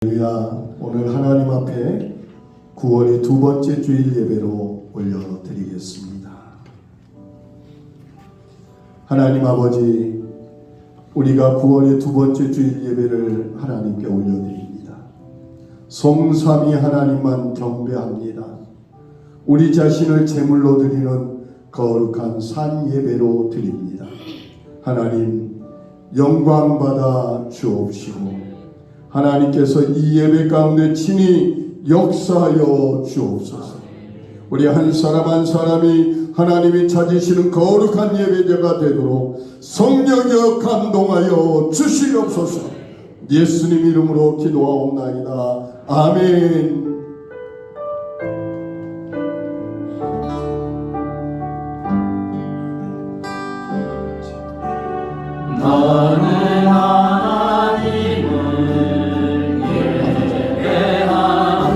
할렐루야. 오늘 하나님 앞에 9월의 두 번째 주일 예배로 올려드리겠습니다. 하나님 아버지, 우리가 9월의 두 번째 주일 예배를 하나님께 올려드립니다. 성삼위 하나님만 경배합니다. 우리 자신을 제물로 드리는 거룩한 산 예배로 드립니다. 하나님, 영광 받아 주옵시고 하나님께서 이 예배 가운데 친히 역사하여 주옵소서. 우리 한 사람 한 사람이 하나님이 찾으시는 거룩한 예배자가 되도록 성령여 감동하여 주시옵소서. 예수님 이름으로 기도하옵나이다. 아멘. 너는 하나님을 예배하는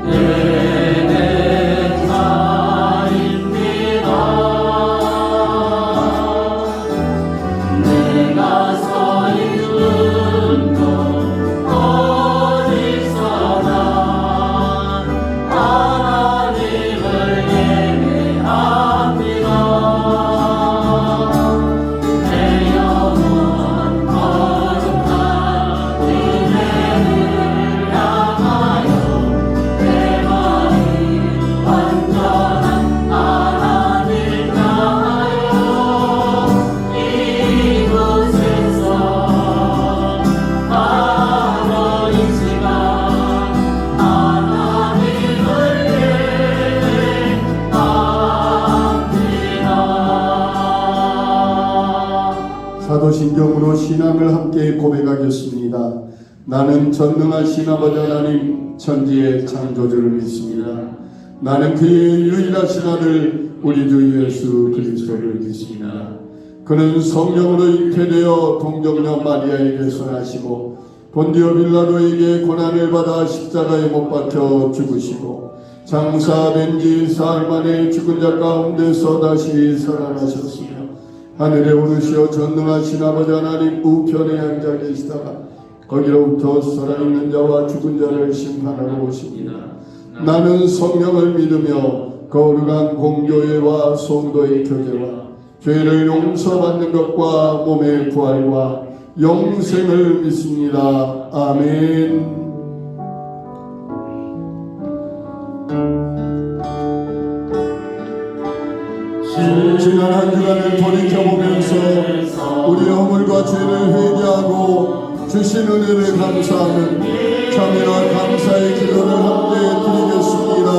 예배자입니다. 내가 서 있는 곳 어디서나 하나님을 예배합니다. 사도신경으로 신앙을 함께 고백하겠습니다. 나는 전능하신 아버지 하나님 천지의 창조주를 믿습니다. 나는 그의 유일하신 아들 우리 주 예수 그리스도를 믿습니다. 그는 성령으로 잉태되어 동정녀 마리아에게서 나시고 본디오 빌라도에게 고난을 받아 십자가에 못 박혀 죽으시고 장사된 지 사흘 만에 죽은 자 가운데서 다시 살아나셨으며 하늘에 오르시어 전능하신 아버지 하나님 우편에 앉아 계시다가 거기로부터 살아있는 자와 죽은 자를 심판하러 오십니다. 나는 성령을 믿으며 거룩한 공교회와 성도의 교제와 죄를 용서받는 것과 몸의 부활과 영생을 믿습니다. 아멘. 지난 한 주간을 돌이켜보면서 우리의 허물과 죄를 회개하고 주신 은혜를 감사하는 참여와 감사의 기도를 함께 드리겠습니다.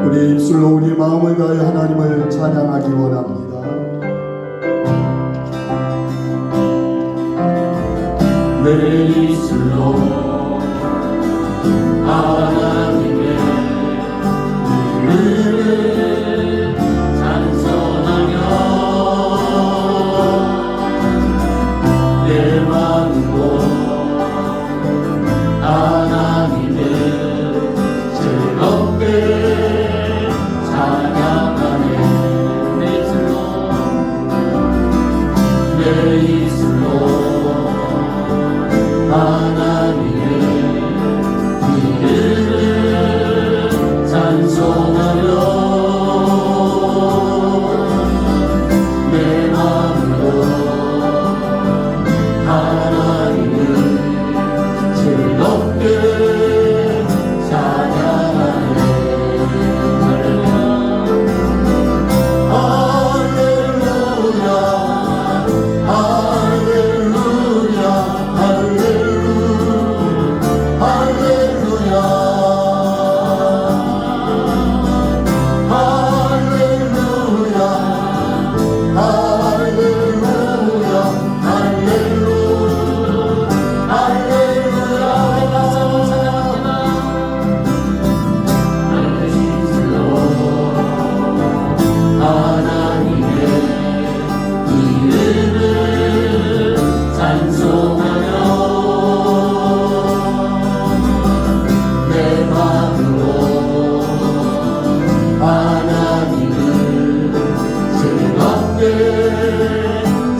우리 입술로 우리 마음을 다해 하나님을 찬양하기 원합니다. 내 입술로 하나님의 이름을 찬송하며 내 마음으로 하나님을 즐겁게 찬양하네. 내 입술로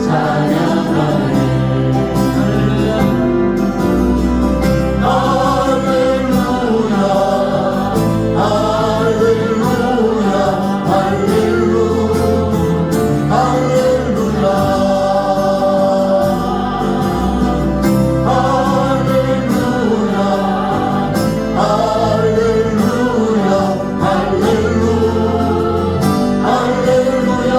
찬양하네 할렐루야 할렐루야 할렐루야 할렐루야 할렐루야 할렐루야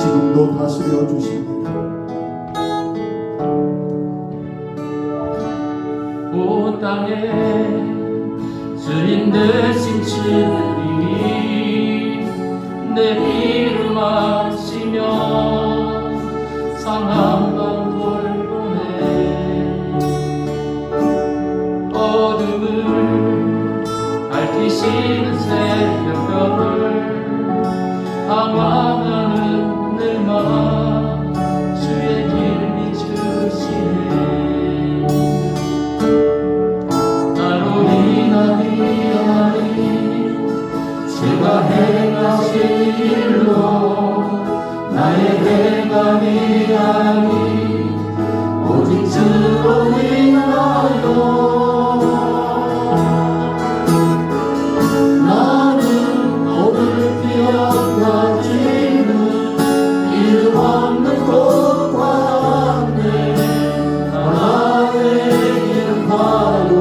지금도 다스려 주십니다. 온 땅에 주인 되신 주님이 내 이름 아시며 상함만 돌보네. 어둠을 밝히시는 새벽별을 방황하는 내 마음 주의 길 비추시네. 나로 인하니 제가 행하신 일로 나의 행함이 아니 오직 주로 인하여 나는 오늘 기억하지는 이름 없는 곳과 함께 나의 이름하로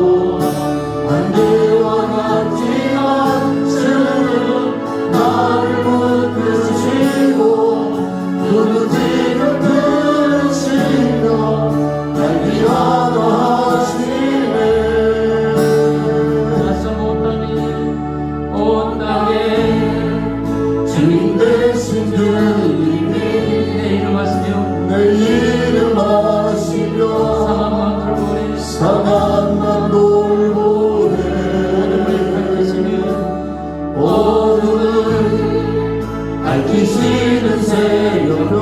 안개와 같지만 주는 나를 붙드시고 누구지를 들으시며 날 위하여 하시네. 온 땅에 주님 되신 주님이 내 이름 아시며 내 이름 아시며 상한만 돌보네. 어둠을 밝히시는 새벽별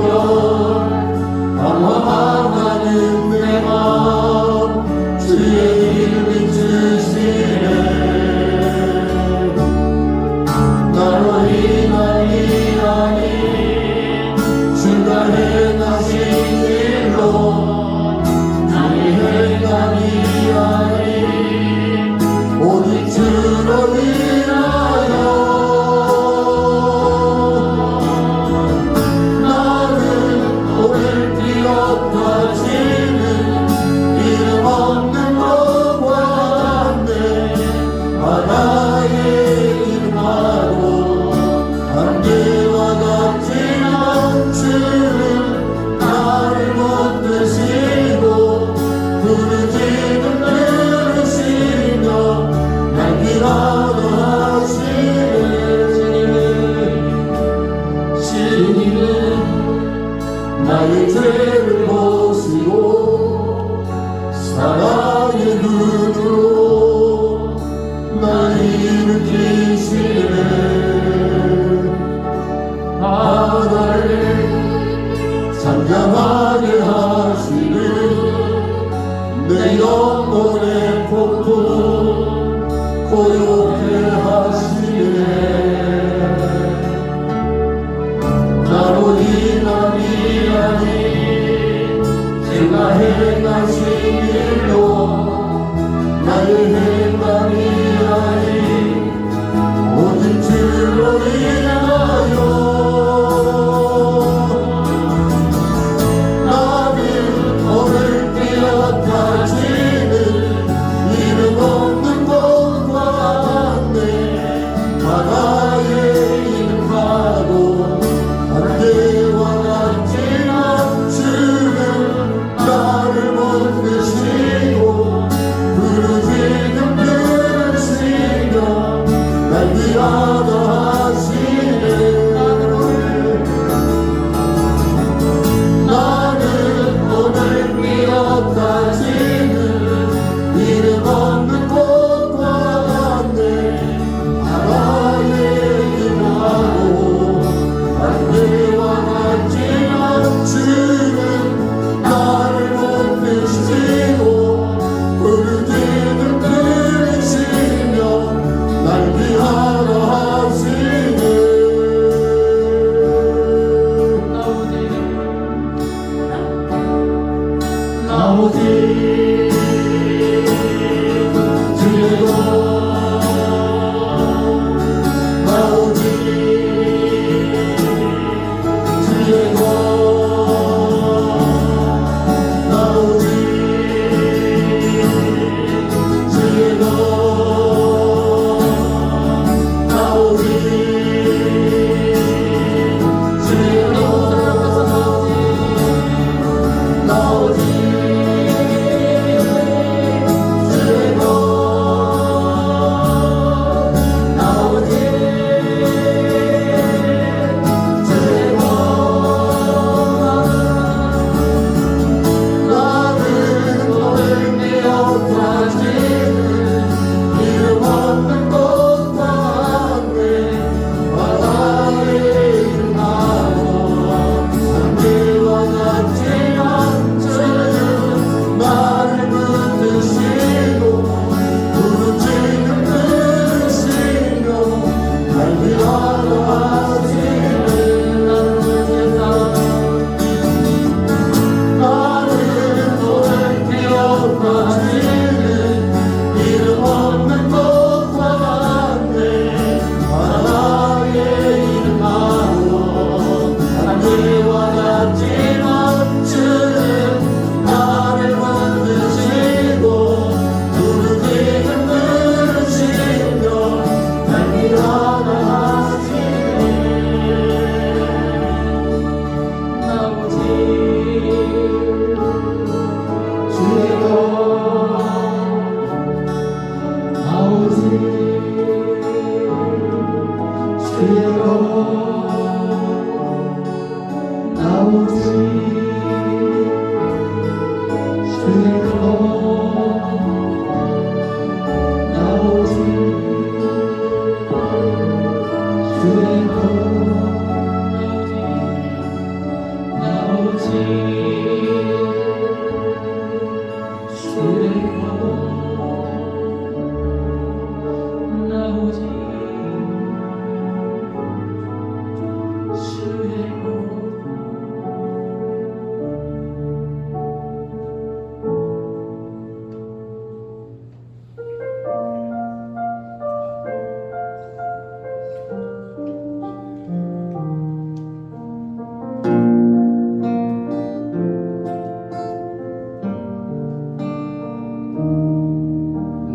방황하는 내 마음 주의 이름이 주시네. 나로 인하니 아니 주가 행하신 일로 나의 행함이 아니 오직 주로 인하여 나는 오늘 기억하시는 이름 없는 것과 같네. 바다의 이름하로 안개와 같지만 주는 나를 붙드시고 부르짖음 들으시며 날 위하여 하시네. 주님은 나의 죄를 보시고 사랑의 눈으로 날 일으키시네. 바다를 잠잠하게 하시는 내 영혼의 폭풍 고요케 하시네. 나로 인함이 아니 제가 행하신 일로 나의 행함이 아니 오직 주로 인하여 나는 오늘 기억하시는 이름 없는 곳과 같네. 바다의 이름하고 안개와 같지만 주는 나를 붙드시고 부르짖음 들으시며 날 위하여 하시네. 나는 오늘 기억하시는 이름 없는 곳과 같네. 바다의 이름하고 안개와 같지만 주는 나를 붙드시고 부르짖음 들으시며 날 위하여 하시네. 나 오직 주의 것 나 오직 주의 것 나 오직 주의 것 나 오직 주의 것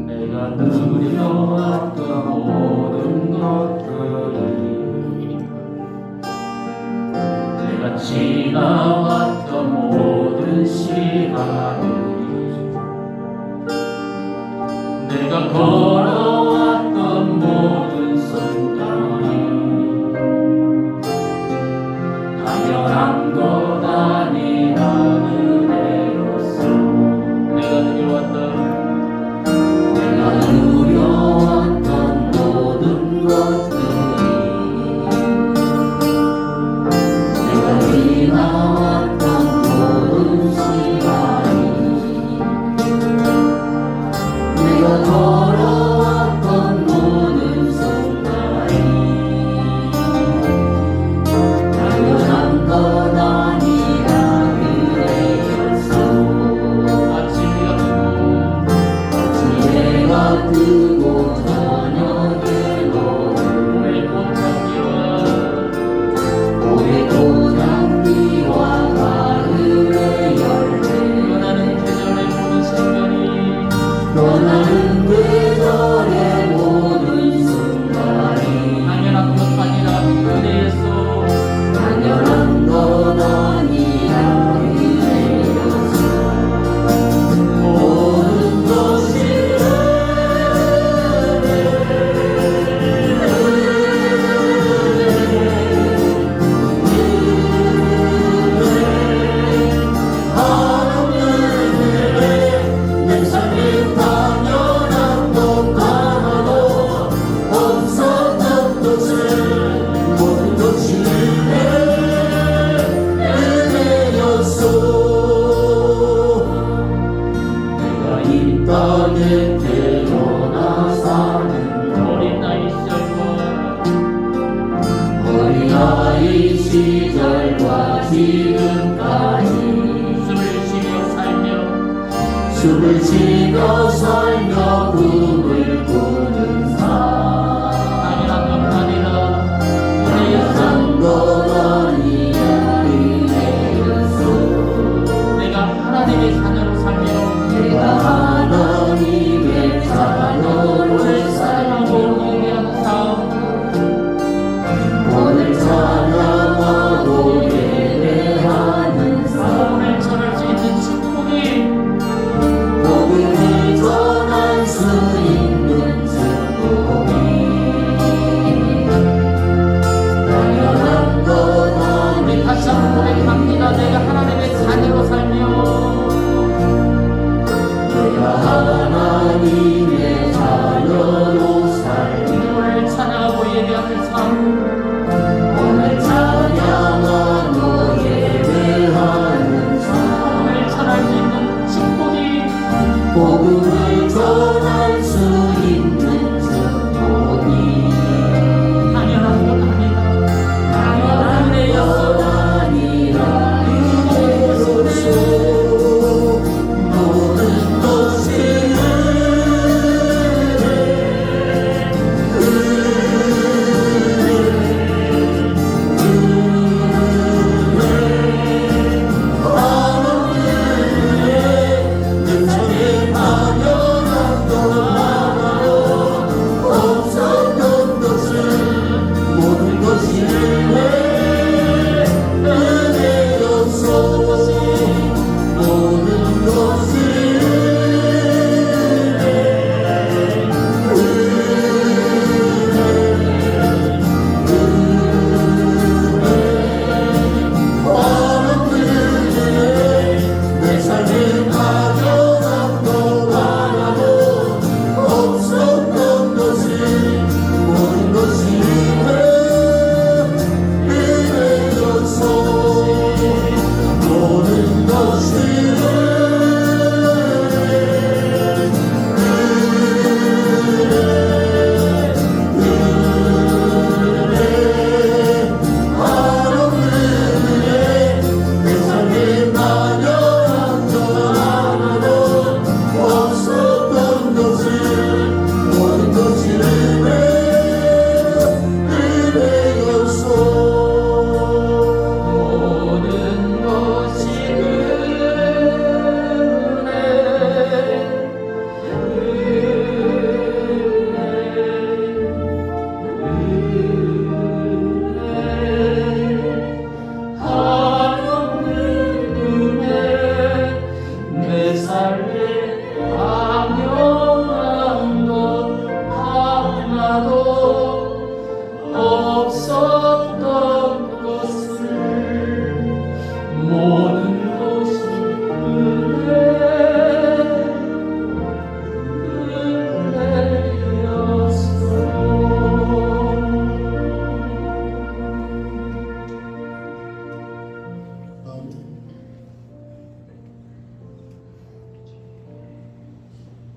내가 누려왔던 모든 것들이 내가 지나왔던 모든 시간들이 내가 걸어왔던 모든 순간이 당연한 것 아니라 은혜로서 내가 누려왔던 모든 것들이 내가 지나왔던 모든 시간이 내가 걸어왔던 모든 순간이 당연한 건 아니라 은혜였어. 아침이 뜨고 저녁에도 봄의 꽃향기와 가을의 열매 떠나는 계절의 모든 순간이 떠나는 계절의 모든 순간이 당연한 것 아니라 은혜였어. 당연한 건 아니라 은혜였어. 모든 것이 내 삶이 당연한 것 하나도 없었던 것을 모든 것이 은혜였어. 내가 이 땅에 태어나 사는 어린 나이 시절과 어린아이 시절과 지금까지 숨을 쉬며 살며 숨을 쉬며 살며 꿈을 꾸는 삶 당연한 것 아니라 당연한 은혜였어. 것 아니라 은혜였어. 내가 하나님의 자녀로 살며 내가 하나님의 자녀로 오늘 살고 사랑하고 예배하는 삶 오늘 찬양하고 예배하는 삶 오늘 전할 수 있는 축복이 복음을 전할 수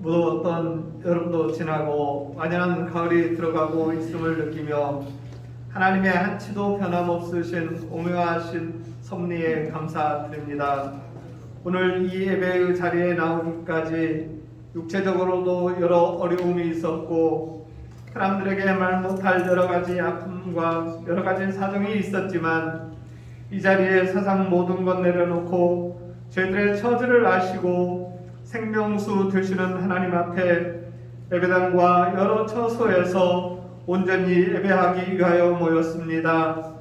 모두 어떤 여름도 지나고 완연한 가을이 들어가고 있음을 느끼며 하나님의 한치도 변함없으신 오묘하신 섭리에 감사드립니다. 오늘 이 예배의 자리에 나오기까지 육체적으로도 여러 어려움이 있었고 사람들에게 말 못할 여러 가지 아픔과 여러 가지 사정이 있었지만 이 자리에 세상 모든 것 내려놓고 저희들의 처지를 아시고 생명수 되시는 하나님 앞에 예배당과 여러 처소에서 온전히 예배하기 위하여 모였습니다.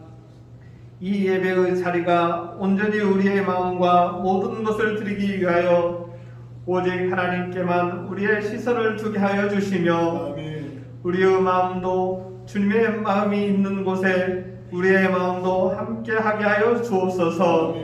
이 예배의 자리가 온전히 우리의 마음과 모든 것을 드리기 위하여 오직 하나님께만 우리의 시선을 두게 하여 주시며 우리의 마음도 주님의 마음이 있는 곳에 우리의 마음도 함께하게 하여 주옵소서.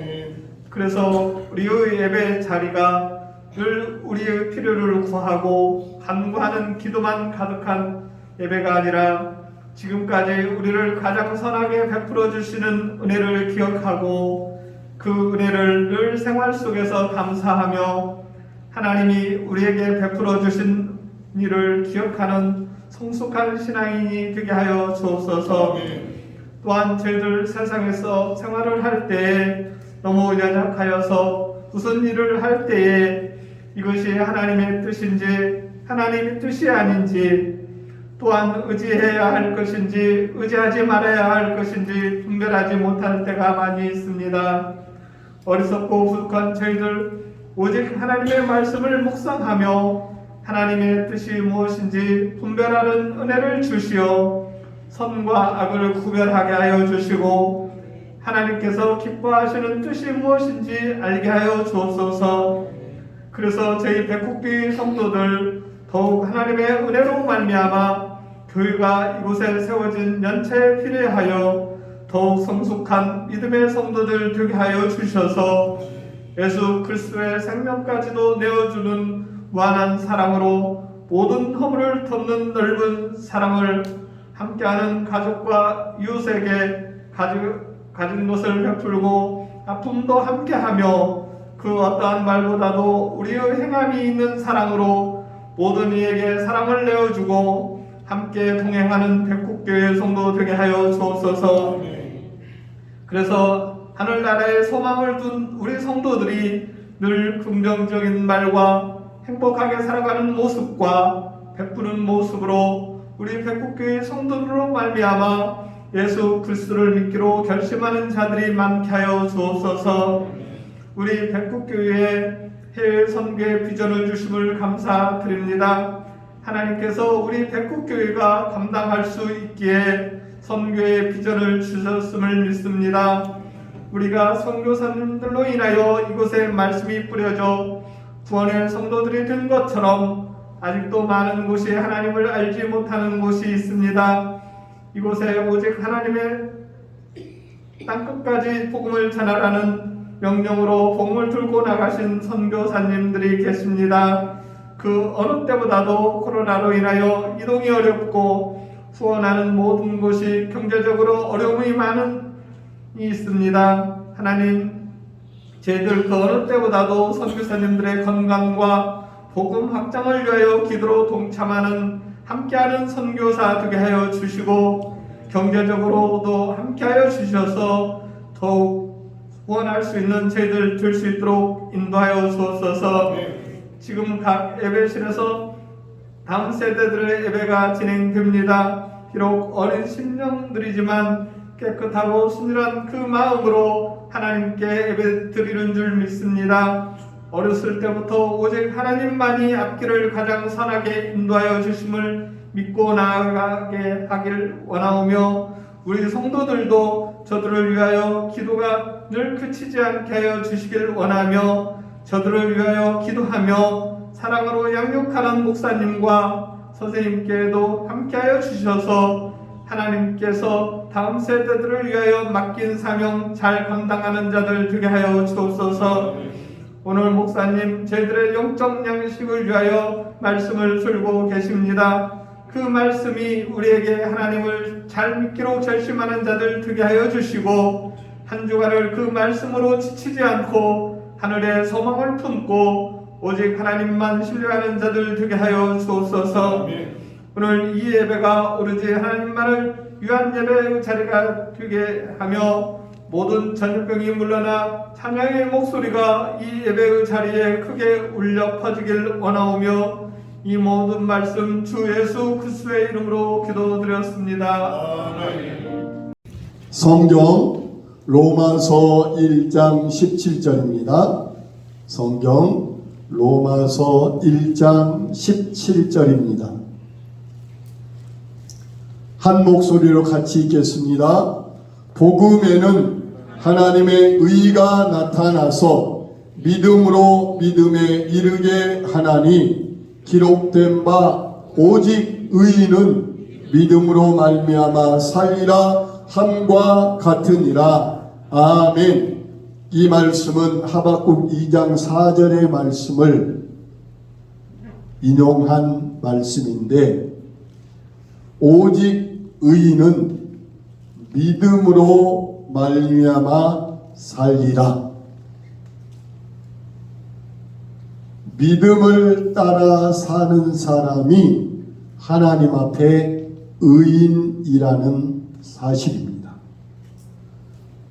그래서 우리의 예배 자리가 늘 우리의 필요를 구하고 간구하는 기도만 가득한 예배가 아니라 지금까지 우리를 가장 선하게 베풀어 주시는 은혜를 기억하고 그 은혜를 늘 생활 속에서 감사하며 하나님이 우리에게 베풀어 주신 일을 기억하는 성숙한 신앙인이 되게 하여 주옵소서. 또한 저희들 세상에서 생활을 할 때에 너무 연약하여서 무슨 일을 할 때에 이것이 하나님의 뜻인지 하나님의 뜻이 아닌지 또한 의지해야 할 것인지 의지하지 말아야 할 것인지 분별하지 못할 때가 많이 있습니다. 어리석고 부족한 저희들 오직 하나님의 말씀을 묵상하며 하나님의 뜻이 무엇인지 분별하는 은혜를 주시어 선과 악을 구별하게 하여 주시고 하나님께서 기뻐하시는 뜻이 무엇인지 알게 하여 주옵소서. 그래서 저희 백국교회 성도들 더욱 하나님의 은혜로 말미암아 교회가 이곳에 세워진 연체에 필요하여 더욱 성숙한 믿음의 성도들 되게 하여 주셔서 예수 그리스도의 생명까지도 내어주는 무한한 사랑으로 모든 허물을 덮는 넓은 사랑을 함께하는 가족과 이웃에게 가진 것을 베풀고 아픔도 함께하며 그 어떠한 말보다도 우리의 행함이 있는 사랑으로 모든 이에게 사랑을 내어주고 함께 동행하는 백국교회 성도 되게 하여 주옵소서. 그래서 하늘나라에 소망을 둔 우리 성도들이 늘 긍정적인 말과 행복하게 살아가는 모습과 베푸는 모습으로 우리 백국교회 성도들로 말미암아 예수 그리스도를 믿기로 결심하는 자들이 많게 하여 주옵소서. 우리 백국교회에 해외 선교의 비전을 주심을 감사드립니다. 하나님께서 우리 백국교회가 감당할 수 있기에 선교의 비전을 주셨음을 믿습니다. 우리가 선교사님들로 인하여 이곳에 말씀이 뿌려져 구원의 성도들이 된 것처럼 아직도 많은 곳이 하나님을 알지 못하는 곳이 있습니다. 이곳에 오직 하나님의 땅끝까지 복음을 전하라는 명령으로 복음을 들고 나가신 선교사님들이 계십니다. 그 어느 때보다도 코로나로 인하여 이동이 어렵고 후원하는 모든 곳이 경제적으로 어려움이 많은 있습니다. 하나님, 저희들 그 어느 때보다도 선교사님들의 건강과 복음 확장을 위하여 기도로 동참하는 함께하는 선교사 되게 하여 주시고 경제적으로도 함께하여 주셔서 더욱 후원할 수 있는 저희들 될 수 있도록 인도하여 주옵소서. 지금 각 예배실에서 다음 세대들의 예배가 진행됩니다. 비록 어린 심령들이지만 깨끗하고 순결한 그 마음으로 하나님께 예배 드리는 줄 믿습니다. 어렸을 때부터 오직 하나님만이 앞길을 가장 선하게 인도하여 주심을 믿고 나아가게 하길 원하오며 우리 성도들도 저들을 위하여 기도가 늘 그치지 않게 하여 주시길 원하며 저들을 위하여 기도하며 사랑으로 양육하는 목사님과 선생님께도 함께하여 주셔서 하나님께서 다음 세대들을 위하여 맡긴 사명 잘 감당하는 자들 되게 하여 주옵소서. 오늘 목사님 저희들의 영적 양식을 위하여 말씀을 들고 계십니다. 그 말씀이 우리에게 하나님을 잘 믿기로 결심하는 자들 되게 하여 주시고 한 주간을 그 말씀으로 지치지 않고 하늘에 소망을 품고 오직 하나님만 신뢰하는 자들 되게 하여 주옵소서. 오늘 이 예배가 오로지 하나님만을 위한 예배의 자리가 되게 하며 모든 전염병이 물러나 찬양의 목소리가 이 예배의 자리에 크게 울려 퍼지길 원하오며 이 모든 말씀 주 예수 그리스도의 이름으로 기도드렸습니다. 성경 로마서 1장 17절입니다. 성경 로마서 1장 17절입니다. 한 목소리로 같이 읽겠습니다. 복음에는 하나님의 의가 나타나서 믿음으로 믿음에 이르게 하나니 기록된 바 오직 의인은 믿음으로 말미암아 살리라 함과 같으니라. 아멘. 이 말씀은 하박국 2장 4절의 말씀을 인용한 말씀인데 오직 의인은 믿음으로 말미암아 살리라. 믿음을 따라 사는 사람이 하나님 앞에 의인이라는 사실입니다.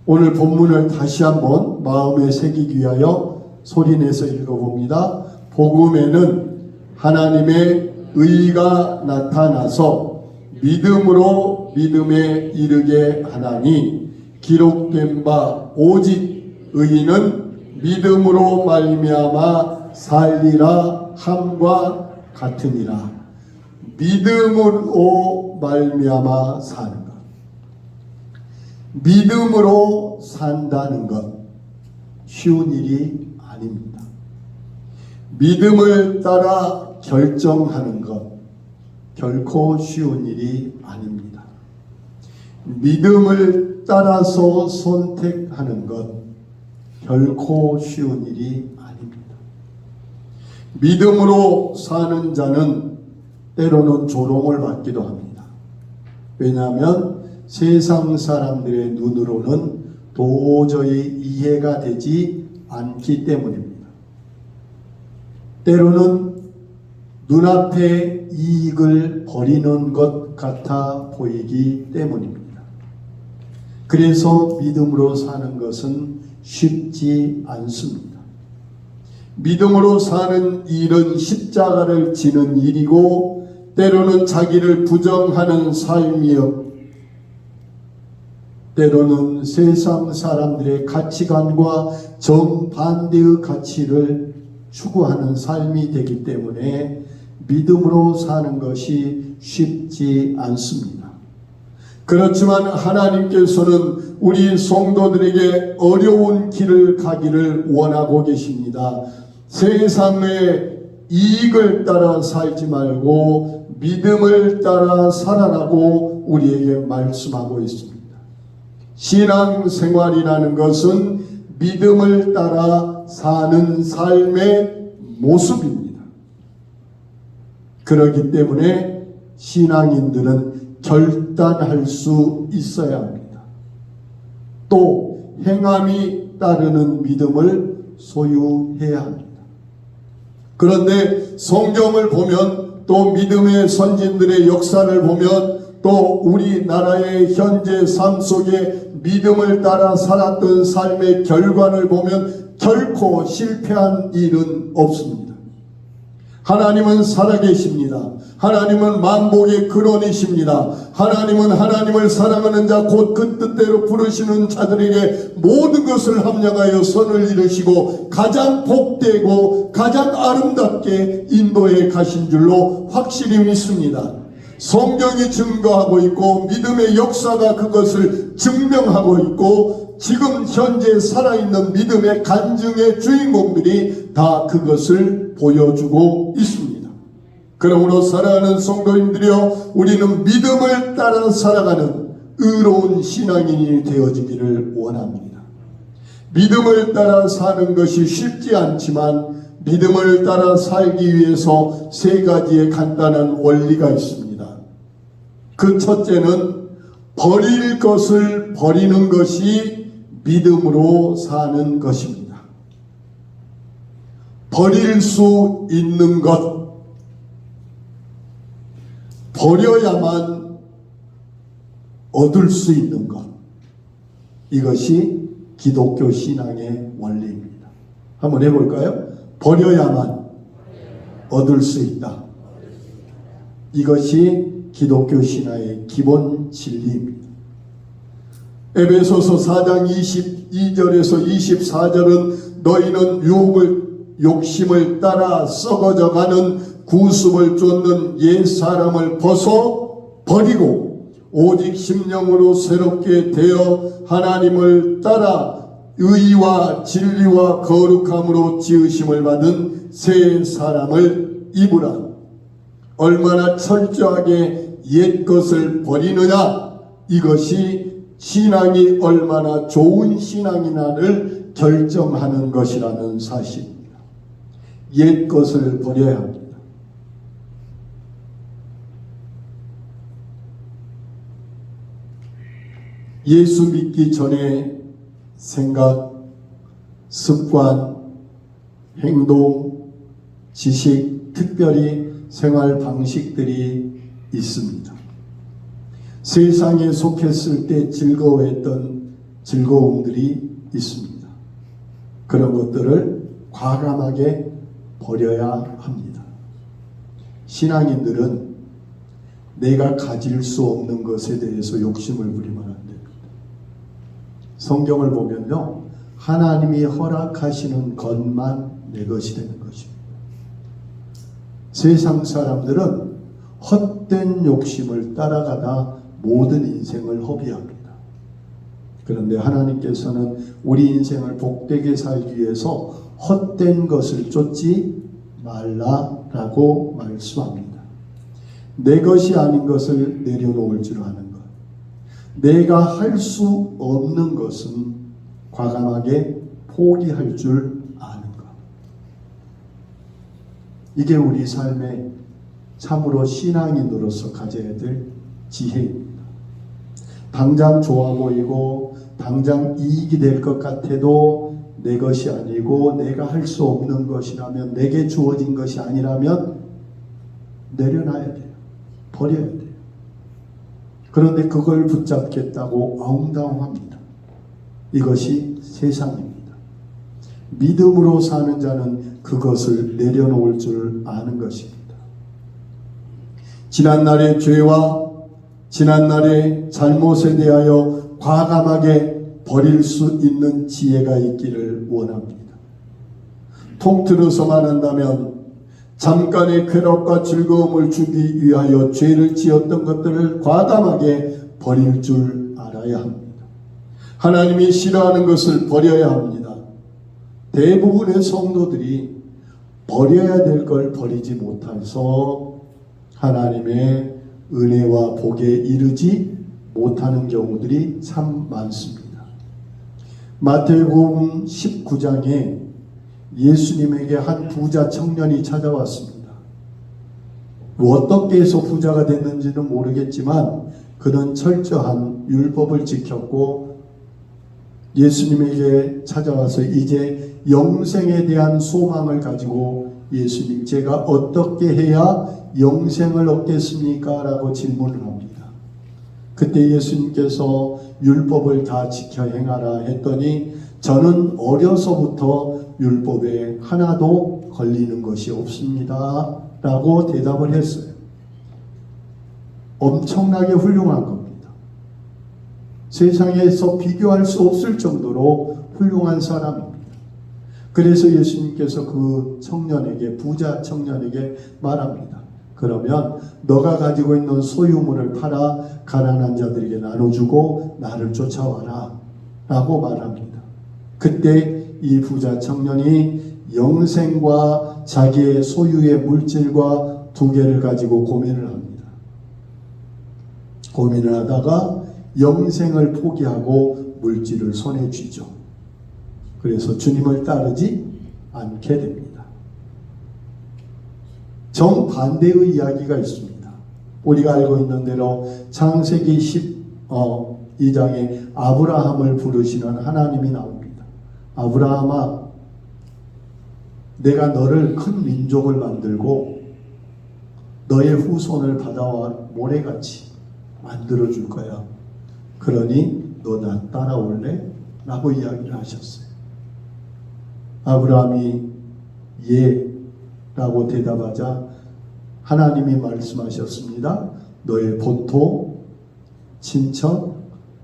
오늘 본문을 다시 한번 마음에 새기기 위하여 소리내서 읽어봅니다. 복음에는 하나님의 의가 나타나서 믿음으로 믿음에 이르게 하나니 기록된 바 오직 의인은 믿음으로 말미암아 살리라 함과 같으니라. 믿음으로 말미암아 사는 것, 믿음으로 산다는 것 쉬운 일이 아닙니다. 믿음을 따라 결정하는 것 결코 쉬운 일이 아닙니다. 믿음을 따라서 선택하는 것 결코 쉬운 일이 아닙니다. 믿음으로 사는 자는 때로는 조롱을 받기도 합니다. 왜냐하면 세상 사람들의 눈으로는 도저히 이해가 되지 않기 때문입니다. 때로는 눈앞에 이익을 버리는 것 같아 보이기 때문입니다. 그래서 믿음으로 사는 것은 쉽지 않습니다. 믿음으로 사는 일은 십자가를 지는 일이고 때로는 자기를 부정하는 삶이요 때로는 세상 사람들의 가치관과 정반대의 가치를 추구하는 삶이 되기 때문에 믿음으로 사는 것이 쉽지 않습니다. 그렇지만 하나님께서는 우리 성도들에게 어려운 길을 가기를 원하고 계십니다. 세상의 이익을 따라 살지 말고 믿음을 따라 살아라고 우리에게 말씀하고 있습니다. 신앙생활이라는 것은 믿음을 따라 사는 삶의 모습입니다. 그렇기 때문에 신앙인들은 결단할 수 있어야 합니다. 또 행함이 따르는 믿음을 소유해야 합니다. 그런데 성경을 보면 또 믿음의 선진들의 역사를 보면 또 우리나라의 현재 삶 속에 믿음을 따라 살았던 삶의 결과를 보면 결코 실패한 일은 없습니다. 하나님은 살아계십니다. 하나님은 만복의 근원이십니다. 하나님은 하나님을 사랑하는 자 곧 그 뜻대로 부르시는 자들에게 모든 것을 합력하여 선을 이루시고 가장 복되고 가장 아름답게 인도해 가신 줄로 확실히 믿습니다. 성경이 증거하고 있고 믿음의 역사가 그것을 증명하고 있고 지금 현재 살아있는 믿음의 간증의 주인공들이 다 그것을 보여주고 있습니다. 그러므로 사랑하는 성도님들이여, 우리는 믿음을 따라 살아가는 의로운 신앙인이 되어지기를 원합니다. 믿음을 따라 사는 것이 쉽지 않지만 믿음을 따라 살기 위해서 세 가지의 간단한 원리가 있습니다. 그 첫째는 버릴 것을 버리는 것이 믿음으로 사는 것입니다. 버릴 수 있는 것, 버려야만 얻을 수 있는 것, 이것이 기독교 신앙의 원리입니다. 한번 해볼까요? 버려야만 얻을 수 있다. 이것이 기독교 신앙의 기본 진리입니다. 에베소서 4장 22절에서 24절은 너희는 욕심을 따라 썩어져가는 구습을 쫓는 옛 사람을 벗어 버리고 오직 심령으로 새롭게 되어 하나님을 따라 의와 진리와 거룩함으로 지으심을 받은 새 사람을 입으라. 얼마나 철저하게 옛 것을 버리느냐, 이것이 신앙이 얼마나 좋은 신앙이냐를 결정하는 것이라는 사실입니다. 옛 것을 버려야 합니다. 예수 믿기 전에 생각, 습관, 행동, 지식, 특별히 생활 방식들이 있습니다. 세상에 속했을 때 즐거워했던 즐거움들이 있습니다. 그런 것들을 과감하게 버려야 합니다. 신앙인들은 내가 가질 수 없는 것에 대해서 욕심을 부리면 안 됩니다. 성경을 보면요, 하나님이 허락하시는 것만 내 것이 되는 것입니다. 세상 사람들은 헛된 욕심을 따라가다 모든 인생을 허비합니다. 그런데 하나님께서는 우리 인생을 복되게 살기 위해서 헛된 것을 쫓지 말라라고 말씀합니다. 내 것이 아닌 것을 내려놓을 줄 아는 것, 내가 할 수 없는 것은 과감하게 포기할 줄 아는 것, 이게 우리 삶의 참으로 신앙인으로서 가져야 될 지혜입니다. 당장 좋아 보이고 당장 이익이 될 것 같아도 내 것이 아니고 내가 할 수 없는 것이라면, 내게 주어진 것이 아니라면 내려놔야 돼요. 버려야 돼요. 그런데 그걸 붙잡겠다고 아웅다웅합니다. 이것이 세상입니다. 믿음으로 사는 자는 그것을 내려놓을 줄 아는 것입니다. 지난날의 죄와 지난날의 잘못에 대하여 과감하게 버릴 수 있는 지혜가 있기를 원합니다. 통틀어서 말한다면 잠깐의 쾌락과 즐거움을 주기 위하여 죄를 지었던 것들을 과감하게 버릴 줄 알아야 합니다. 하나님이 싫어하는 것을 버려야 합니다. 대부분의 성도들이 버려야 될 걸 버리지 못해서 하나님의 은혜와 복에 이르지 못하는 경우들이 참 많습니다. 마태복음 19장에 예수님에게 한 부자 청년이 찾아왔습니다. 어떻게 해서 부자가 됐는지는 모르겠지만 그는 철저한 율법을 지켰고 예수님에게 찾아와서 이제 영생에 대한 소망을 가지고 예수님, 제가 어떻게 해야 영생을 얻겠습니까? 라고 질문을 합니다. 그때 예수님께서 율법을 다 지켜 행하라 했더니 저는 어려서부터 율법에 하나도 걸리는 것이 없습니다 라고 대답을 했어요. 엄청나게 훌륭한 겁니다. 세상에서 비교할 수 없을 정도로 훌륭한 사람입니다. 그래서 예수님께서 그 청년에게, 부자 청년에게 말합니다. 그러면 너가 가지고 있는 소유물을 팔아 가난한 자들에게 나눠주고 나를 쫓아와라 라고 말합니다. 그때 이 부자 청년이 영생과 자기의 소유의 물질과 두 개를 가지고 고민을 합니다. 고민을 하다가 영생을 포기하고 물질을 손에 쥐죠. 그래서 주님을 따르지 않게 됩니다. 정반대의 이야기가 있습니다. 우리가 알고 있는 대로 창세기 12장에 아브라함을 부르시는 하나님이 나옵니다. 아브라함아, 내가 너를 큰 민족을 만들고 너의 후손을 바다와 모래같이 만들어줄 거야. 그러니 너 나 따라올래? 라고 이야기를 하셨어요. 아브라함이 예 라고 대답하자 하나님이 말씀하셨습니다. 너의 본토, 친척,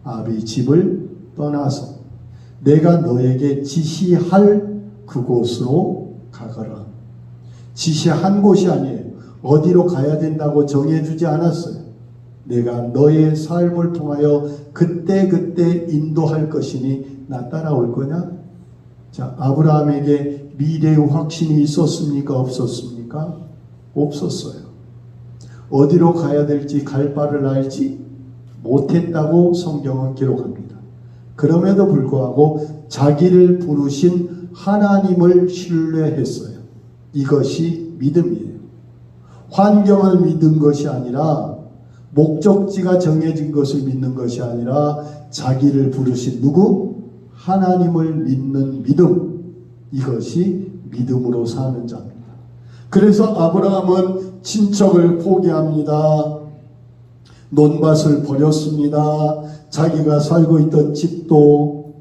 아비 집을 떠나서 내가 너에게 지시할 그곳으로 가거라. 지시한 곳이 아니에요. 어디로 가야 된다고 정해주지 않았어요. 내가 너의 삶을 통하여 그때그때 인도할 것이니 나 따라올 거냐? 자, 아브라함에게 미래의 확신이 있었습니까? 없었습니까? 없었어요. 어디로 가야 될지 갈 바를 알지 못했다고 성경은 기록합니다. 그럼에도 불구하고 자기를 부르신 하나님을 신뢰했어요. 이것이 믿음이에요. 환경을 믿은 것이 아니라 목적지가 정해진 것을 믿는 것이 아니라 자기를 부르신 누구? 하나님을 믿는 믿음. 이것이 믿음으로 사는 자입니다. 그래서 아브라함은 친척을 포기합니다. 논밭을 버렸습니다. 자기가 살고 있던 집도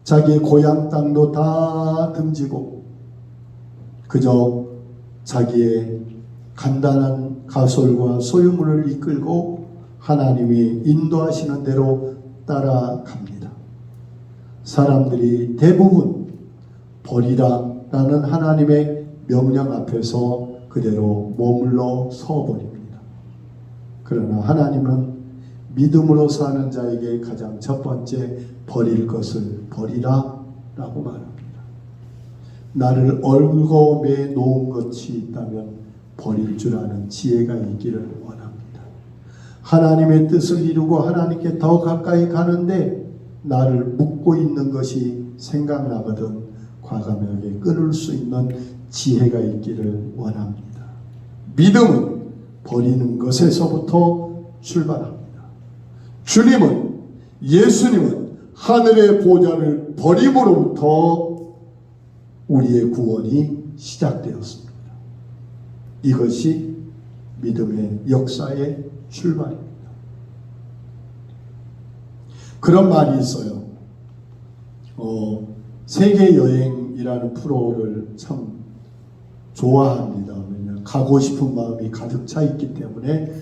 자기의 고향 땅도 다 등지고 그저 자기의 간단한 가솔과 소유물을 이끌고 하나님이 인도하시는 대로 따라갑니다. 사람들이 대부분 버리라라는 하나님의 명령 앞에서 그대로 머물러 서버립니다. 그러나 하나님은 믿음으로 사는 자에게 가장 첫 번째 버릴 것을 버리라 라고 말합니다. 나를 얽어매 놓은 것이 있다면 버릴 줄 아는 지혜가 있기를 원합니다. 하나님의 뜻을 이루고 하나님께 더 가까이 가는데 나를 묶고 있는 것이 생각나거든 과감하게 끊을 수 있는 지혜가 있기를 원합니다. 믿음은 버리는 것에서부터 출발합니다. 주님은, 예수님은 하늘의 보좌를 버림으로부터 우리의 구원이 시작되었습니다. 이것이 믿음의 역사의 출발입니다. 그런 말이 있어요. 세계 여행이라는 프로를 참 좋아합니다. 왜냐하면 가고 싶은 마음이 가득 차 있기 때문에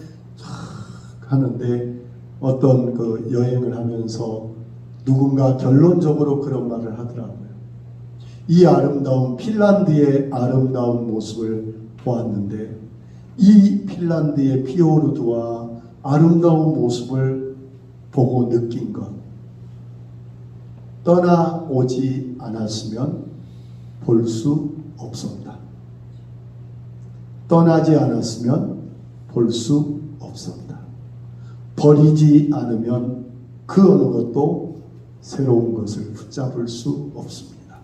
하는데 어떤 그 여행을 하면서 누군가 결론적으로 그런 말을 하더라고요. 이 아름다운 핀란드의 아름다운 모습을 보았는데 이 핀란드의 피오르드와 아름다운 모습을 보고 느낀 것, 떠나오지 않았으면 볼 수 없었다. 떠나지 않았으면 볼 수 없었다. 버리지 않으면 그 어느 것도 새로운 것을 붙잡을 수 없습니다.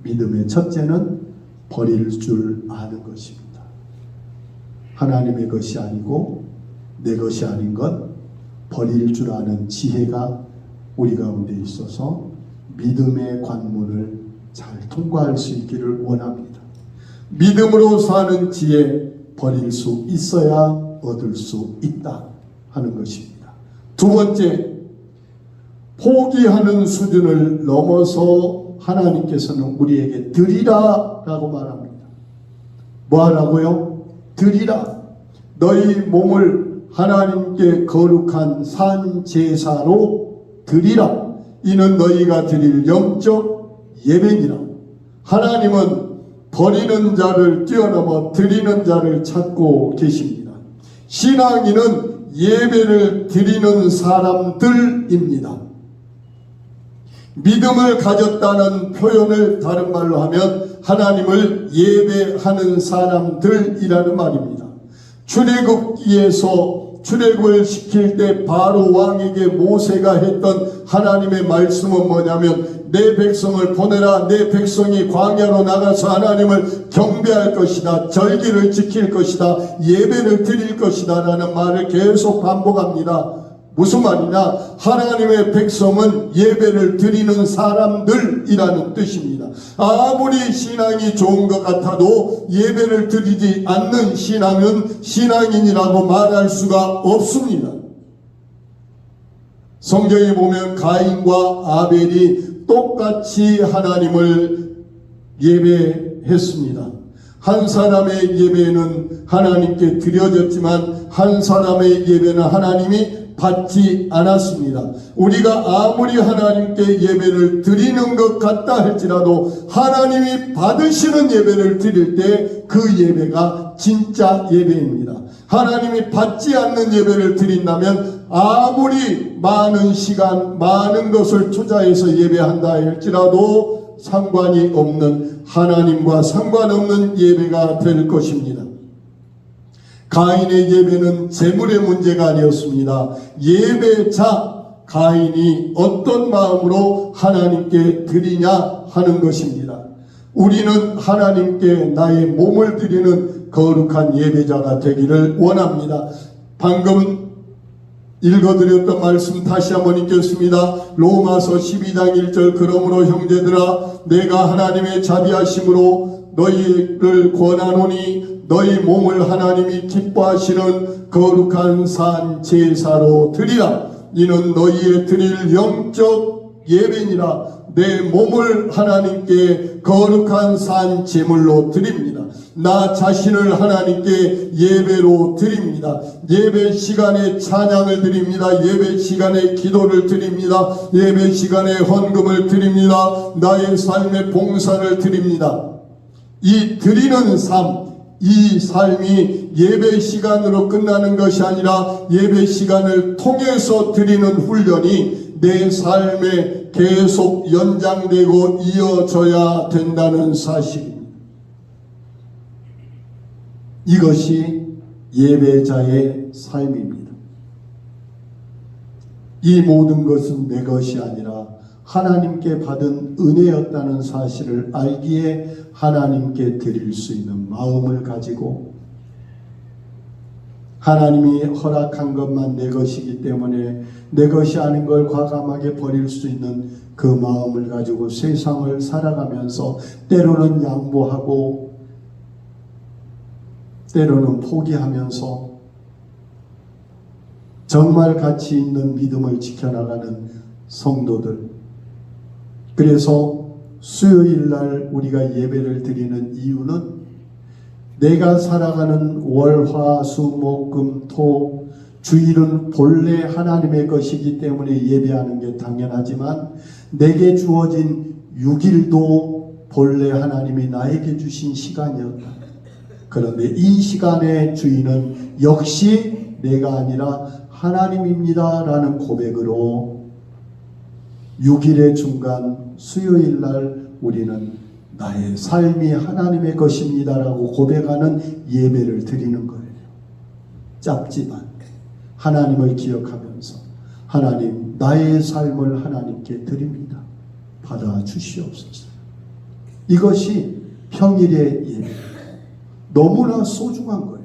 믿음의 첫째는 버릴 줄 아는 것입니다. 하나님의 것이 아니고 내 것이 아닌 것 버릴 줄 아는 지혜가 우리 가운데 있어서 믿음의 관문을 잘 통과할 수 있기를 원합니다. 믿음으로 사는 지혜 버릴 수 있어야 얻을 수 있다 하는 것입니다. 두 번째, 포기하는 수준을 넘어서 하나님께서는 우리에게 드리라 라고 말합니다. 뭐 하라고요? 드리라. 너희 몸을 하나님께 거룩한 산 제사로 드리라. 이는 너희가 드릴 영적 예배니라. 하나님은 버리는 자를 뛰어넘어 드리는 자를 찾고 계십니다. 신앙인은 예배를 드리는 사람들입니다. 믿음을 가졌다는 표현을 다른 말로 하면 하나님을 예배하는 사람들이라는 말입니다. 출애굽기에서 출애굽을 시킬 때 바로 왕에게 모세가 했던 하나님의 말씀은 뭐냐면 내 백성을 보내라. 내 백성이 광야로 나가서 하나님을 경배할 것이다. 절기를 지킬 것이다. 예배를 드릴 것이다 라는 말을 계속 반복합니다. 무슨 말이냐? 하나님의 백성은 예배를 드리는 사람들이라는 뜻입니다. 아무리 신앙이 좋은 것 같아도 예배를 드리지 않는 신앙은 신앙인이라고 말할 수가 없습니다. 성경에 보면 가인과 아벨이 똑같이 하나님을 예배했습니다. 한 사람의 예배는 하나님께 드려졌지만 한 사람의 예배는 하나님이 받지 않았습니다. 우리가 아무리 하나님께 예배를 드리는 것 같다 할지라도 하나님이 받으시는 예배를 드릴 때 그 예배가 진짜 예배입니다. 하나님이 받지 않는 예배를 드린다면 아무리 많은 시간, 많은 것을 투자해서 예배한다 할지라도 상관이 없는, 하나님과 상관없는 예배가 될 것입니다. 가인의 예배는 재물의 문제가 아니었습니다. 예배자 가인이 어떤 마음으로 하나님께 드리냐 하는 것입니다. 우리는 하나님께 나의 몸을 드리는 거룩한 예배자가 되기를 원합니다. 방금 읽어드렸던 말씀 다시 한번 읽겠습니다. 로마서 12장 1절 그러므로 형제들아 내가 하나님의 자비하심으로 너희를 권하노니 너희 몸을 하나님이 기뻐하시는 거룩한 산 제사로 드리라. 이는 너희의 드릴 영적 예배니라. 내 몸을 하나님께 거룩한 산 제물로 드립니다. 나 자신을 하나님께 예배로 드립니다. 예배 시간에 찬양을 드립니다. 예배 시간에 기도를 드립니다. 예배 시간에 헌금을 드립니다. 나의 삶의 봉사를 드립니다. 이 드리는 삶, 이 삶이 예배 시간으로 끝나는 것이 아니라 예배 시간을 통해서 드리는 훈련이 내 삶에 계속 연장되고 이어져야 된다는 사실입니다. 이것이 예배자의 삶입니다. 이 모든 것은 내 것이 아니라 하나님께 받은 은혜였다는 사실을 알기에 하나님께 드릴 수 있는 마음을 가지고 하나님이 허락한 것만 내 것이기 때문에 내 것이 아닌 걸 과감하게 버릴 수 있는 그 마음을 가지고 세상을 살아가면서 때로는 양보하고 때로는 포기하면서 정말 가치 있는 믿음을 지켜나가는 성도들. 그래서 수요일 날 우리가 예배를 드리는 이유는 내가 살아가는 월, 화, 수, 목, 금, 토 주일은 본래 하나님의 것이기 때문에 예배하는 게 당연하지만 내게 주어진 6일도 본래 하나님이 나에게 주신 시간이었다. 그런데 이 시간의 주인은 역시 내가 아니라 하나님입니다 라는 고백으로 6일의 중간 수요일 날 우리는 나의 삶이 하나님의 것입니다 라고 고백하는 예배를 드리는 거예요. 짧지만 하나님을 기억하면서 하나님 나의 삶을 하나님께 드립니다. 받아주시옵소서. 이것이 평일의 예배입니다. 너무나 소중한 거예요.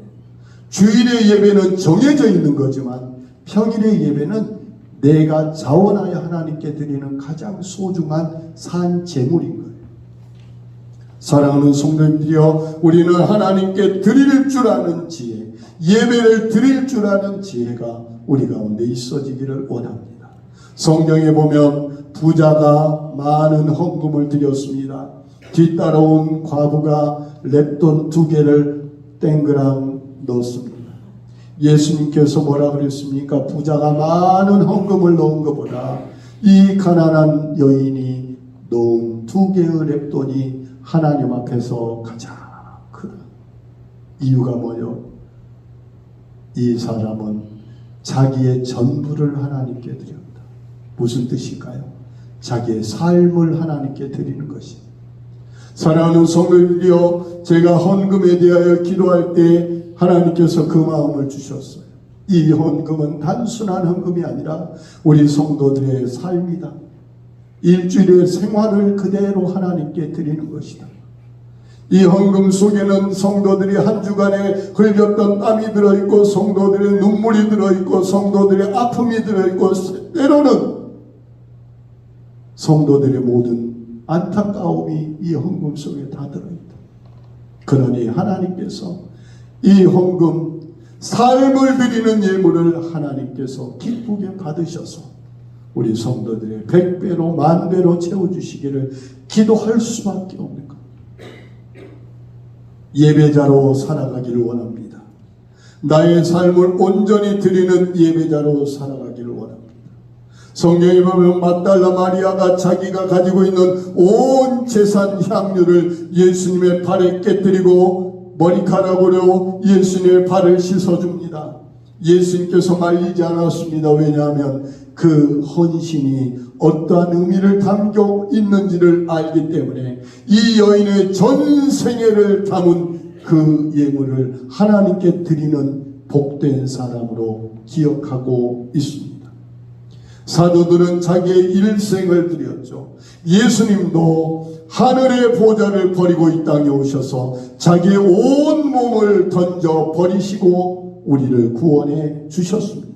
주일의 예배는 정해져 있는 거지만 평일의 예배는 내가 자원하여 하나님께 드리는 가장 소중한 산 제물인 거예요. 사랑하는 성도님들이여, 우리는 하나님께 드릴 줄 아는 지혜, 예배를 드릴 줄 아는 지혜가 우리 가운데 있어지기를 원합니다. 성경에 보면 부자가 많은 헌금을 드렸습니다. 뒤따라온 과부가 랩돈 2개를 땡그랑 넣었습니다. 예수님께서 뭐라 그랬습니까? 부자가 많은 헌금을 넣은 것보다 이 가난한 여인이 넣은 2개의 랩돈이 하나님 앞에서 가장 크다. 이유가 뭐요? 이 사람은 자기의 전부를 하나님께 드렸다. 무슨 뜻일까요? 자기의 삶을 하나님께 드리는 것입니다. 사랑하는 성도님들이여, 제가 헌금에 대하여 기도할 때 하나님께서 그 마음을 주셨어요. 이 헌금은 단순한 헌금이 아니라 우리 성도들의 삶이다. 일주일의 생활을 그대로 하나님께 드리는 것이다. 이 헌금 속에는 성도들이 한 주간에 흘렸던 땀이 들어있고 성도들의 눈물이 들어있고 성도들의 아픔이 들어있고 때로는 성도들의 모든 안타까움이 이 헌금 속에 다 들어있다. 그러니 하나님께서 이 헌금 삶을 드리는 예물을 하나님께서 기쁘게 받으셔서 우리 성도들의 100배로 10,000배로 채워주시기를 기도할 수밖에 없는 것. 예배자로 살아가기를 원합니다. 나의 삶을 온전히 드리는 예배자로 살아가기를 원합니다. 성경에 보면 막달라 마리아가 자기가 가지고 있는 온 재산 향유를 예수님의 발에 깨뜨리고 머리카락으로 예수님의 발을 씻어줍니다. 예수님께서 말리지 않았습니다. 왜냐하면 그 헌신이 어떠한 의미를 담겨 있는지를 알기 때문에 이 여인의 전 생애를 담은 그 예물을 하나님께 드리는 복된 사람으로 기억하고 있습니다. 사도들은 자기의 일생을 드렸죠. 예수님도 하늘의 보좌를 버리고 이 땅에 오셔서 자기의 온 몸을 던져 버리시고 우리를 구원해 주셨습니다.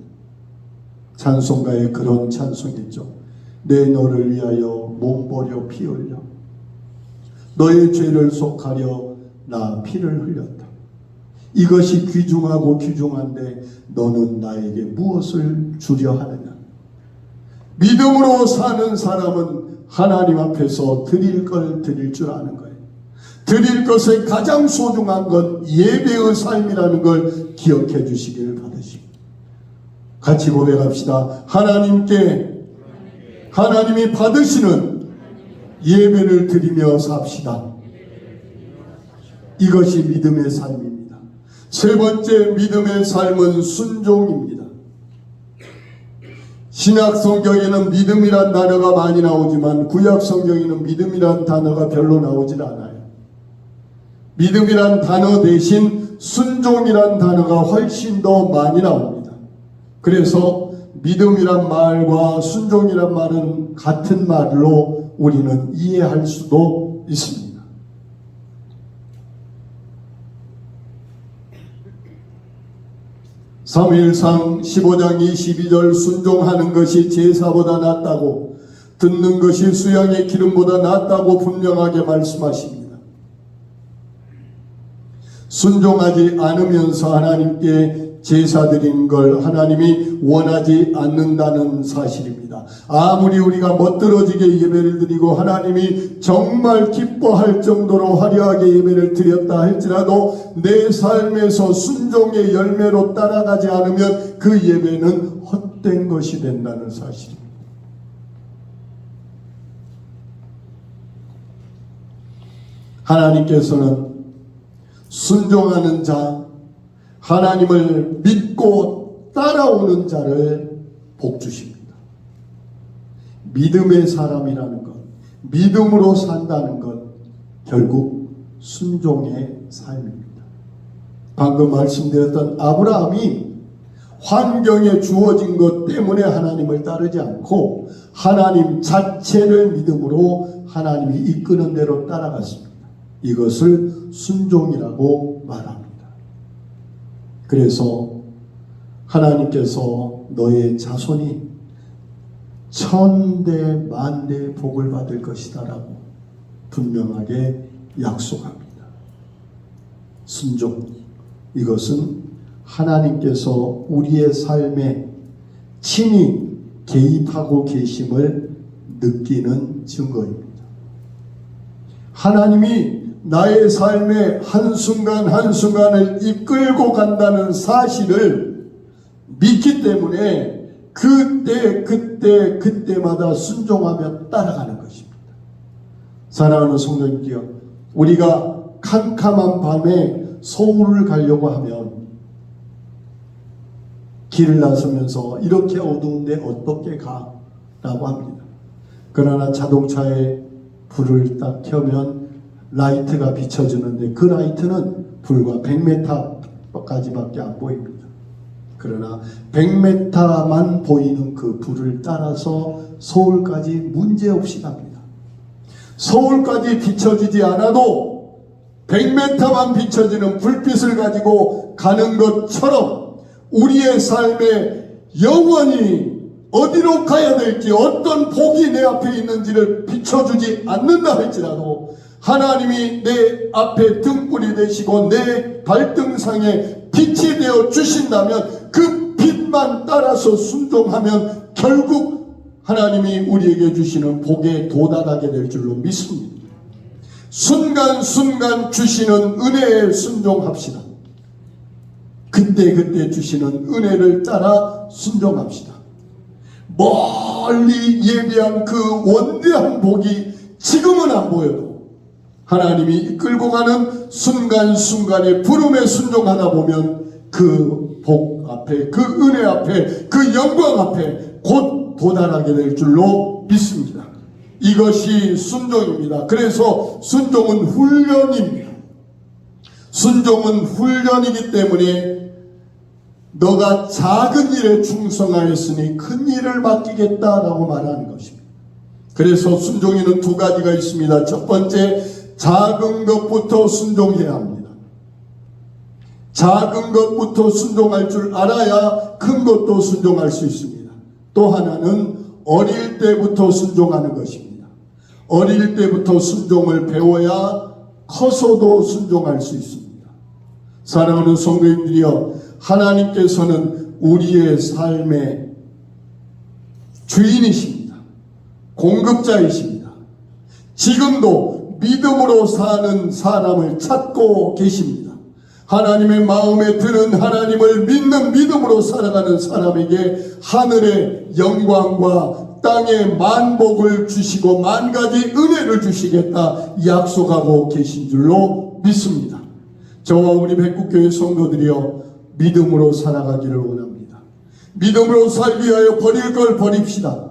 찬송가에 그런 찬송이죠. 내 너를 위하여 몸 버려 피 흘려 너의 죄를 속하려 나 피를 흘렸다. 이것이 귀중하고 귀중한데 너는 나에게 무엇을 주려 하느냐. 믿음으로 사는 사람은 하나님 앞에서 드릴 걸 드릴 줄 아는 거예요. 드릴 것의 가장 소중한 건 예배의 삶이라는 걸 기억해 주시기를 바라십니다. 같이 고백합시다. 하나님이 받으시는 예배를 드리며 삽시다. 이것이 믿음의 삶입니다. 세 번째 믿음의 삶은 순종입니다. 신약 성경에는 믿음이란 단어가 많이 나오지만 구약 성경에는 믿음이란 단어가 별로 나오질 않아요. 믿음이란 단어 대신 순종이란 단어가 훨씬 더 많이 나옵니다. 그래서 믿음이란 말과 순종이란 말은 같은 말로 우리는 이해할 수도 있습니다. 사무엘상 15장 22절 순종하는 것이 제사보다 낫다고 듣는 것이 수양의 기름보다 낫다고 분명하게 말씀하십니다. 순종하지 않으면서 하나님께 제사 드린 걸 하나님이 원하지 않는다는 사실입니다. 아무리 우리가 멋들어지게 예배를 드리고 하나님이 정말 기뻐할 정도로 화려하게 예배를 드렸다 할지라도 내 삶에서 순종의 열매로 따라가지 않으면 그 예배는 헛된 것이 된다는 사실입니다. 하나님께서는 순종하는 자, 하나님을 믿고 따라오는 자를 복주십니다. 믿음의 사람이라는 것, 믿음으로 산다는 것, 결국 순종의 삶입니다. 방금 말씀드렸던 아브라함이 환경에 주어진 것 때문에 하나님을 따르지 않고 하나님 자체를 믿음으로 하나님이 이끄는 대로 따라갔습니다. 이것을 순종이라고 말합니다. 그래서 하나님께서 너의 자손이 1000대 만대의 복을 받을 것이다 라고 분명하게 약속합니다. 순종, 이것은 하나님께서 우리의 삶에 친히 개입하고 계심을 느끼는 증거입니다. 하나님이 나의 삶의 한순간 한순간을 이끌고 간다는 사실을 믿기 때문에 그때마다 순종하며 따라가는 것입니다. 사랑하는 성도님께요, 우리가 캄캄한 밤에 서울을 가려고 하면 길을 나서면서 이렇게 어두운데 어떻게 가? 라고 합니다. 그러나 자동차에 불을 딱 켜면 라이트가 비춰주는데 그 라이트는 불과 100m까지밖에 안 보입니다. 그러나 100m만 보이는 그 불을 따라서 서울까지 문제없이 갑니다. 서울까지 비춰지지 않아도 100m만 비춰지는 불빛을 가지고 가는 것처럼 우리의 삶에 영원히 어디로 가야 될지, 어떤 복이 내 앞에 있는지를 비춰주지 않는다 할지라도 하나님이 내 앞에 등불이 되시고 내 발등상에 빛이 되어 주신다면 그 빛만 따라서 순종하면 결국 하나님이 우리에게 주시는 복에 도달하게 될 줄로 믿습니다. 순간순간 주시는 은혜에 순종합시다. 그때 주시는 은혜를 따라 순종합시다. 멀리 예비한 그 원대한 복이 지금은 안 보여도 하나님이 이끌고 가는 순간순간의 부름에 순종하다 보면 그 복 앞에, 그 은혜 앞에, 그 영광 앞에 곧 도달하게 될 줄로 믿습니다. 이것이 순종입니다. 그래서 순종은 훈련입니다. 순종은 훈련이기 때문에 너가 작은 일에 충성하였으니 큰 일을 맡기겠다라고 말하는 것입니다. 그래서 순종에는 두 가지가 있습니다. 첫 번째, 작은 것부터 순종해야 합니다. 작은 것부터 순종할 줄 알아야 큰 것도 순종할 수 있습니다. 또 하나는 어릴 때부터 순종하는 것입니다. 어릴 때부터 순종을 배워야 커서도 순종할 수 있습니다. 사랑하는 성도님들이여, 하나님께서는 우리의 삶의 주인이십니다. 공급자이십니다. 지금도 믿음으로 사는 사람을 찾고 계십니다. 하나님의 마음에 드는 하나님을 믿는 믿음으로 살아가는 사람에게 하늘의 영광과 땅의 만복을 주시고 만가지 은혜를 주시겠다 약속하고 계신 줄로 믿습니다. 저와 우리 백국교회 성도들이여, 믿음으로 살아가기를 원합니다. 믿음으로 살기 위하여 버릴 걸 버립시다.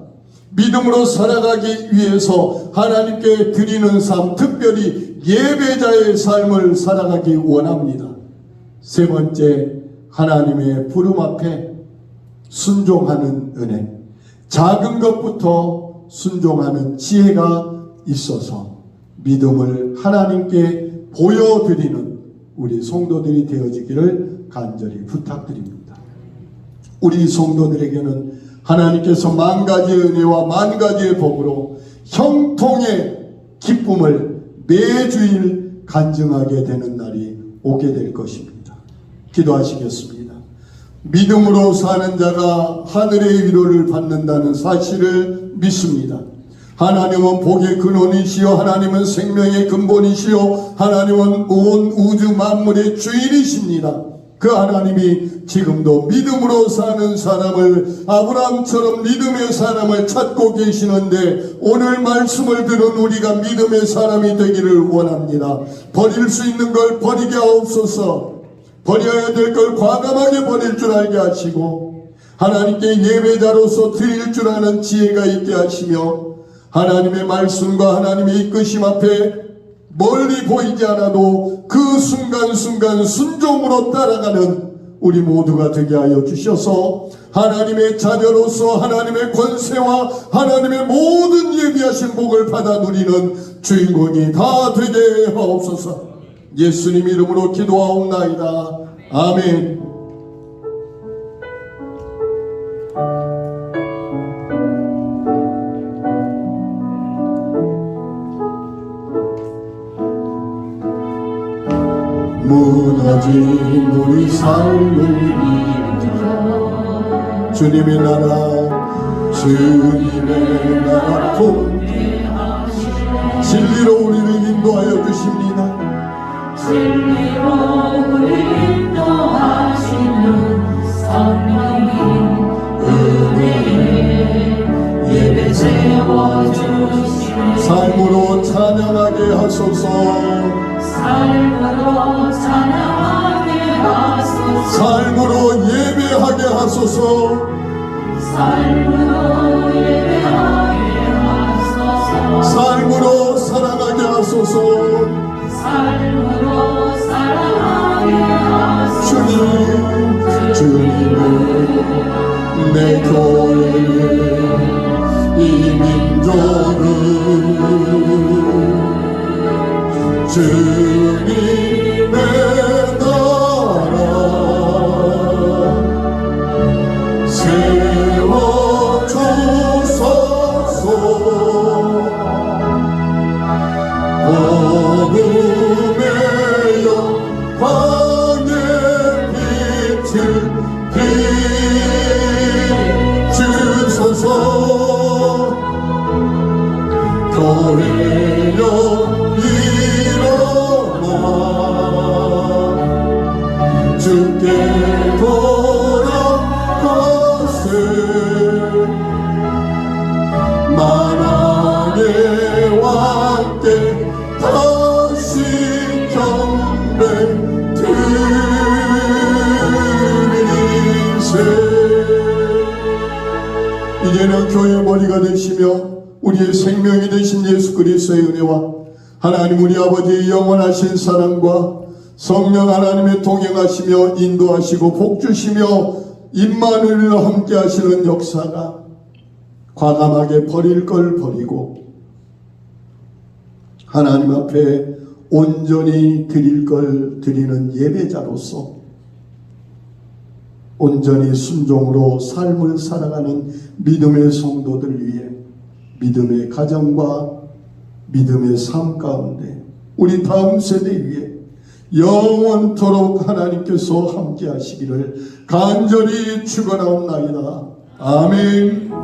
믿음으로 살아가기 위해서 하나님께 드리는 삶, 특별히 예배자의 삶을 살아가기 원합니다. 세 번째, 하나님의 부름 앞에 순종하는 은혜, 작은 것부터 순종하는 지혜가 있어서 믿음을 하나님께 보여드리는 우리 성도들이 되어지기를 간절히 부탁드립니다. 우리 성도들에게는 하나님께서 만 가지의 은혜와 만 가지의 복으로 형통의 기쁨을 매주일 간증하게 되는 날이 오게 될 것입니다. 기도하시겠습니다. 믿음으로 사는 자가 하늘의 위로를 받는다는 사실을 믿습니다. 하나님은 복의 근원이시요, 하나님은 생명의 근본이시요, 하나님은 온 우주 만물의 주인이십니다. 그 하나님이 지금도 믿음으로 사는 사람을, 아브라함처럼 믿음의 사람을 찾고 계시는데, 오늘 말씀을 들은 우리가 믿음의 사람이 되기를 원합니다. 버릴 수 있는 걸 버리게 하옵소서. 버려야 될 걸 과감하게 버릴 줄 알게 하시고, 하나님께 예배자로서 드릴 줄 아는 지혜가 있게 하시며, 하나님의 말씀과 하나님의 이끄심 앞에 멀리 보이지 않아도 그 순간순간 순종으로 따라가는 우리 모두가 되게 하여 주셔서 하나님의 자녀로서 하나님의 권세와 하나님의 모든 예비하신 복을 받아 누리는 주인공이 다 되게 하옵소서. 예수님 이름으로 기도하옵나이다. 아멘. 무너진 우리 삶을 이루어 주님의 나라, 주님의 나라 진리로 우리를 인도하여 주십니다. 진리로 우리 인도하시는 성령님, 은혜에 예배 세워주시네. 삶으로 찬양하게 하소서. 삶으로 찬양하게 하소서. 삶으로 예배하게 하소서. 삶으로 예배하게 하소서. 삶으로 사랑하게 하소서. 삶으로 사랑하게 하소서. 주님은 내 교회를, 이 민족을 주님의 나라 세워주소서. 복음의 영광의 빛을 비추소서. 교회여 일어나 주께 돌아가세. 만왕의 왕께 다시 경배 드리세. 이제는 교회의 머리가 되시며 우리의 생명이 되신 예수 그리스도의 은혜와 하나님 우리 아버지의 영원하신 사랑과 성령 하나님의 동행하시며 인도하시고 복주시며 임마누엘과 함께 하시는 역사가 과감하게 버릴 걸 버리고 하나님 앞에 온전히 드릴 걸 드리는 예배자로서 온전히 순종으로 삶을 살아가는 믿음의 성도들 위해 믿음의 가정과 믿음의 삶 가운데 우리 다음 세대 위에 영원토록 하나님께서 함께 하시기를 간절히 축원하옵나이다. 아멘.